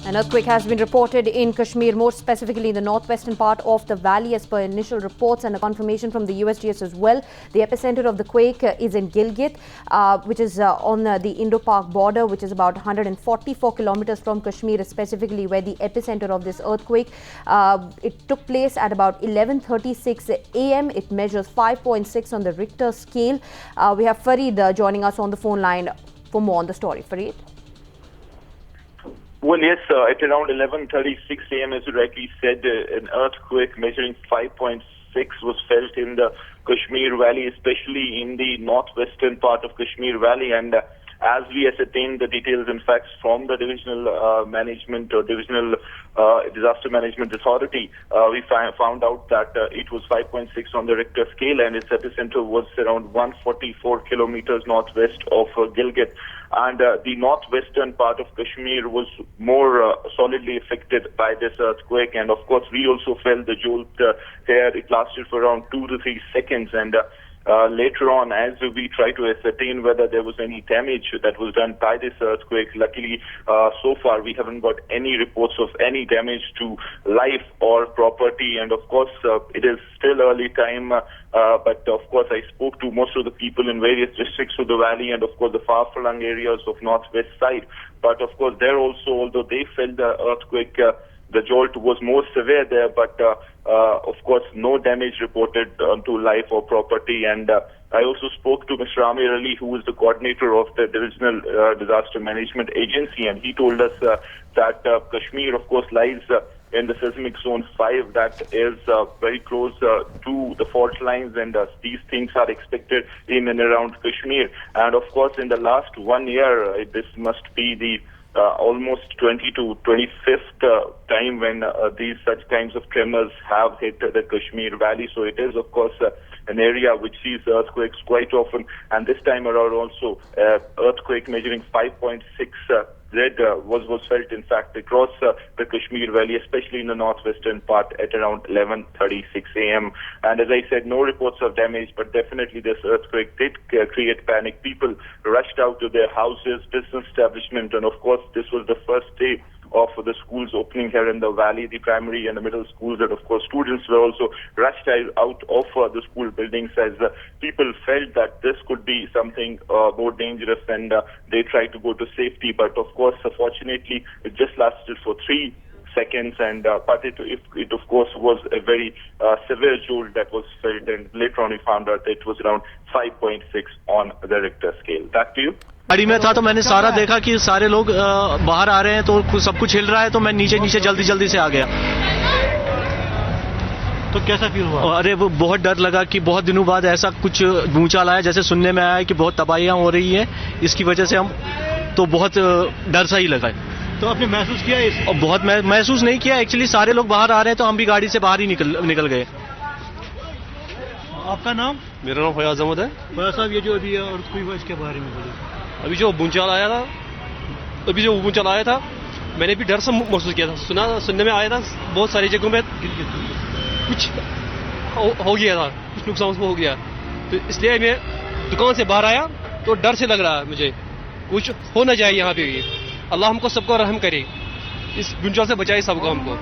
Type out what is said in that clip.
An earthquake has been reported in Kashmir, more specifically in the northwestern part of the valley, as per initial reports and a confirmation from the USGS as well. The epicenter of the quake is in Gilgit, which is on the Indo-Pak border, which is about 144 kilometers from Kashmir, specifically where the epicenter of this earthquake. It took place at about 11:36 a.m. It measures 5.6 on the Richter scale. We have Farid joining us on the phone line for more on the story. Farid? Well, yes, at around 11:36 a.m., as you rightly said, an earthquake measuring 5.6 was felt in the Kashmir Valley, especially in the northwestern part of Kashmir Valley. And as we ascertained the details and facts from the divisional management or divisional disaster management authority, we found out that it was 5.6 on the Richter scale, and its epicenter was around 144 kilometers northwest of Gilgit. And the northwestern part of Kashmir was more solidly affected by this earthquake. And of course, we also felt the jolt here. It lasted for around 2 to 3 seconds. And later on, as we try to ascertain whether there was any damage that was done by this earthquake, luckily, so far, we haven't got any reports of any damage to life or property. And of course, it is still early time, but of course, I spoke to most of the people in various districts of the valley and of course, the far-flung areas of northwest side. But of course, there also, although they felt the earthquake, the jolt was more severe there, but of course, no damage reported to life or property. And I also spoke to Mr. Amir Ali, who is the coordinator of the Divisional Disaster Management Agency, and he told us that Kashmir, of course, lies in the seismic zone 5, that is very close to the fault lines, and these things are expected in and around Kashmir. And of course, in the last 1 year, this must be the almost 20 to 25th time when these such kinds of tremors have hit the Kashmir Valley. So it is, of course, an area which sees earthquakes quite often. And this time around also, earthquake measuring 5.6 was felt, in fact, across the Kashmir Valley, especially in the northwestern part at around 11:36 a.m. And as I said, no reports of damage, but definitely this earthquake did create panic. People rushed out to their houses, business establishment, and of course, this was the first day of the schools opening here in the valley, the primary and the middle schools, and of course students were also rushed out of the school buildings as people felt that this could be something more dangerous, and they tried to go to safety. But of course, fortunately, it just lasted for 3 seconds, and but it of course was a very severe jolt that was felt, and later on we found out that it was around 5.6 on the Richter scale. Back to you. गाड़ी में था तो मैंने सारा देखा कि सारे लोग बाहर आ रहे हैं, तो सब कुछ हिल रहा है, तो मैं नीचे जल्दी से आ गया। तो कैसा फील हुआ? अरे वो बहुत डर लगा कि बहुत दिनों बाद ऐसा कुछ भूचाल आया, जैसे सुनने में आया है कि बहुत तबाहियां हो रही हैं, इसकी वजह से हम तो बहुत डर सा ही लगा। तो आपने महसूस किया इस? बहुत महसूस नहीं किया, एक्चुअली सारे लोग बाहर आ रहे हैं तो हम भी गाड़ी से बाहर ही निकल गए। आपका नाम? मेरा नाम फयाज अहमद है। फयाज साहब, ये जो अभी अर्थक्वेक हुआ, इसके बारे में बोलिए। अभी जो भूचाल आया था, मैंने भी डर से महसूस किया था। सुनने में आया था बहुत सारी जगहों में कुछ हो गया था, कुछ नुकसान हो गया, तो इसलिए मैं दुकान से बाहर आया तो डर से लग रहा है मुझे कुछ हो ना जाए यहाँ पे भी। अल्लाह हमको सबको रहम करे, इस भूचाल से बचाए सबको हमको।